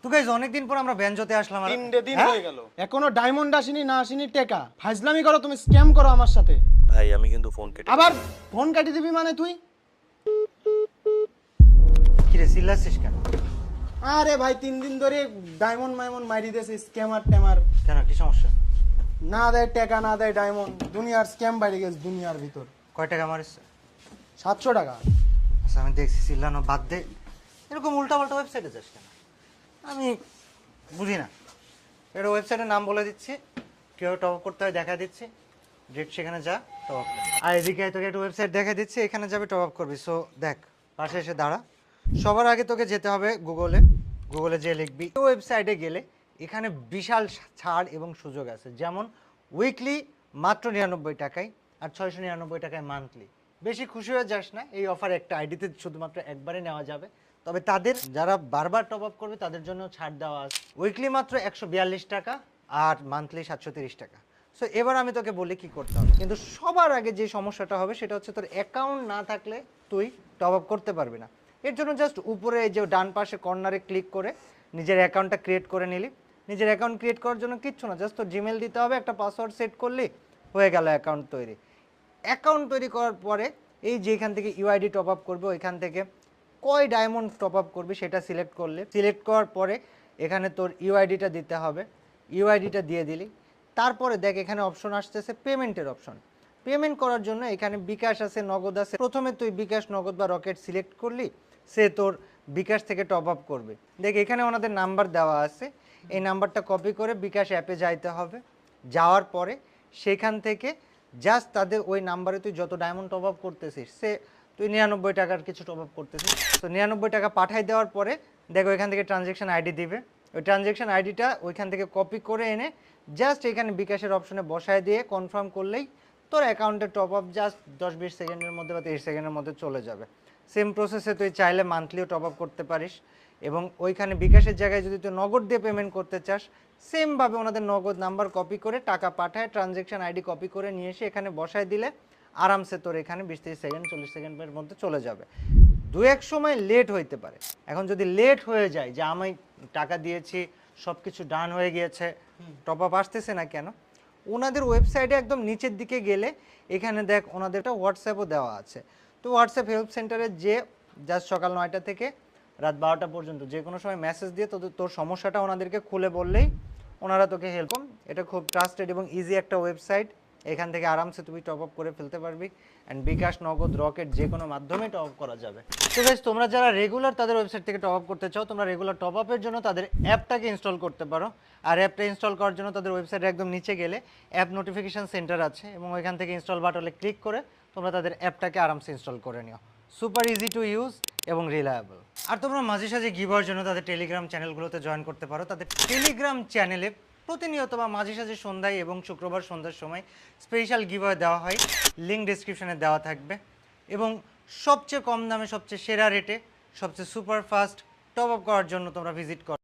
তো গাইস অনেকদিন পর আমরা বেঞ্জোতে আসলাম আর 3 দিন হ্যাঁ? হয়ে গেল। এখনো ডায়মন্ড আসেনি, না আসেনি টাকা। ফাজলামি করো, তুমি স্ক্যাম করো আমার সাথে। ভাই আমি কিন্তু ফোন কেটে আবার ফোন কাটি দিবি মানে তুই? কি রে চিল্লাছিস কেন? আরে ভাই 3 দিন ধরে ডায়মন্ড মাইমন্ড মারি দিয়েছে, স্ক্যামার ট্যামার। কেন কি সমস্যা? না দেয় টাকা, না দেয় ডায়মন্ড। দুনিয়ার স্ক্যাম বাইরে গেছে দুনিয়ার ভিতর। কয় টাকা মারিস? 700 টাকা। আচ্ছা আমি দেখছি চিল্লানো বাদ দে, এরকম উল্টাপাল্টা ওয়েবসাইটে যাস কেন? আমি বুঝি না। এটা ওয়েবসাইটের নাম বলে দিচ্ছি, কেউ টপ আপ করতে হয় দেখা দিচ্ছি, ডিরেক্ট সেখানে যা টপ আপ কর। আর এদিকে তোকে একটা ওয়েবসাইট দেখা দিচ্ছি, এখানে যাবে টপ আপ করবি। সো দেখ পাশে এসে দাঁড়া। সবার আগে তোকে যেতে হবে গুগলে যে লিখবি ওয়েবসাইটে গেলে এখানে বিশাল ছাড় এবং সুযোগ আছে, যেমন উইকলি মাত্র 99 টাকায় আর 699 টাকায় মান্থলি। বেশি খুশি হয়ে যাস না, এই অফার একটা আইডিতে শুধুমাত্র একবারে নেওয়া যাবে। তবে তাদের যারা বারবার টপ আপ করবে তাদের জন্য ছাড় দেওয়া আছে। উইকলি মাত্র 142 টাকা আর মান্থলি 730 টাকা। সো এবার আমি তোকে বলি কি করতে হবে। কিন্তু সবার আগে যে সমস্যাটা হবে সেটা হচ্ছে তোর অ্যাকাউন্ট না থাকলে তুই টপ আপ করতে পারবি না। এর জন্য জাস্ট উপরে এই যে ডান পাশে কর্নারে ক্লিক করে নিজের অ্যাকাউন্টটা ক্রিয়েট করে নিলি। নিজের অ্যাকাউন্ট ক্রিয়েট করার জন্য কিচ্ছু না, জাস্ট তোর জিমেল দিতে হবে, একটা পাসওয়ার্ড সেট করলি, হয়ে গেল অ্যাকাউন্ট তৈরি। অ্যাকাউন্ট তৈরি করার পরে এই যে এখান থেকে ইউআইডি টপ আপ করবে, ওইখান থেকে কয় ডায়মন্ড টপ আপ করবি সেটা সিলেক্ট করলে, সিলেক্ট করার পরে এখানে তোর ইউআইডিটা দিতে হবে। ইউআইডিটা দিয়ে দিলি, তারপরে দেখ এখানে অপশন আসতেছে পেমেন্টের অপশন। পেমেন্ট করার জন্য এখানে বিকাশ আছে, নগদ আছে। প্রথমে তুই বিকাশ, নগদ বা রকেট সিলেক্ট করলি, সে তোর বিকাশ থেকে টপ আপ করবে। দেখ এখানে ওনাদের নাম্বার দেওয়া আছে, এই নাম্বারটা কপি করে বিকাশ অ্যাপে যাইতে হবে। যাওয়ার পরে সেখান থেকে জাস্ট তাদের ওই নাম্বারে তুই যত ডায়মন্ড টপ আপ করতেছিস, সে তুই 99 টাকার কিছু টপ আপ করতেছিস, তো 99 টাকা পাঠাই দেওয়ার পরে দেখো এখান থেকে ট্রানজ্যাকশন আইডি দিবে। ওই ট্রানজ্যাকশন আইডিটা ওইখান থেকে কপি করে এনে জাস্ট এখানে বিকাশের অপশনে বসায় দিয়ে কনফার্ম করলেই তোর অ্যাকাউন্টে টপ আপ জাস্ট 10-20 সেকেন্ডের মধ্যে বা 30 সেকেন্ডের মধ্যে চলে যাবে। সেম প্রসেসে তুই চাইলে মান্থলিও টপ আপ করতে পারিস, এবং ওইখানে বিকাশের জায়গায় যদি তুই নগদ দিয়ে পেমেন্ট করতে চাস, সেমভাবে ওনাদের নগদ নাম্বার কপি করে টাকা পাঠায় ট্রানজ্যাকশন আইডি কপি করে নিয়ে এসে এখানে বসায় দিলে আরামসে তোর এখানে 20-30 সেকেন্ড 40 সেকেন্ডের মধ্যে চলে যাবে। দু এক সময় লেট হইতে পারে। এখন যদি লেট হয়ে যায় যে আমি টাকা দিয়েছি, সব কিছু ডান হয়ে গিয়েছে, টপ আপ আসতেছে না কেন, ওনাদের ওয়েবসাইটে একদম নিচের দিকে গেলে এখানে দেখ ওনাদের একটা হোয়াটসঅ্যাপও দেওয়া আছে। তো হোয়াটসঅ্যাপ হেল্প সেন্টারে যে জাস্ট সকাল 9টা থেকে রাত 12টা পর্যন্ত যে কোনো সময় মেসেজ দিয়ে তোর সমস্যাটা ওনাদেরকে খুলে বললেই ওনারা তোকে হেল্প করবে। এটা খুব ট্রাস্টেড এবং ইজি একটা ওয়েবসাইট, এখান থেকে আরামসে তুমি টপ আপ করে ফেলতে পারবি। অ্যান্ড বিকাশ, নগদ, রকেট যে কোনো মাধ্যমে টপ আপ করা যাবে। তো গাইস তোমরা যারা রেগুলার তাদের ওয়েবসাইট থেকে টপ আপ করতে চাও, তোমরা রেগুলার টপ আপের জন্য তাদের অ্যাপটাকে ইনস্টল করতে পারো। আর অ্যাপটা ইনস্টল করার জন্য তাদের ওয়েবসাইটে একদম নিচে গেলে অ্যাপ নোটিফিকেশন সেন্টার আছে, এবং ওইখান থেকে ইনস্টল বাটনে ক্লিক করে তোমরা তাদের অ্যাপটাকে আরামসে ইনস্টল করে নিও। সুপার ইজি টু ইউজ এবং রিলায়েবল। আর তোমরা মাঝে সাঝে গিভার জন্য তাদের টেলিগ্রাম চ্যানেলগুলোতে জয়েন করতে পারো। তাদের টেলিগ্রাম চ্যানেলে প্রতিনিয়ত বা মাঝে সাঝে সন্ধ্যায় এবং শুক্রবার সন্ধ্যার সময় স্পেশাল গিভার দেওয়া হয়, লিঙ্ক ডিসক্রিপশনে দেওয়া থাকবে। এবং সবচেয়ে কম দামে, সবচেয়ে সেরা রেটে, সবচেয়ে সুপার ফাস্ট টপ আপ করার জন্য তোমরা ভিজিট করো।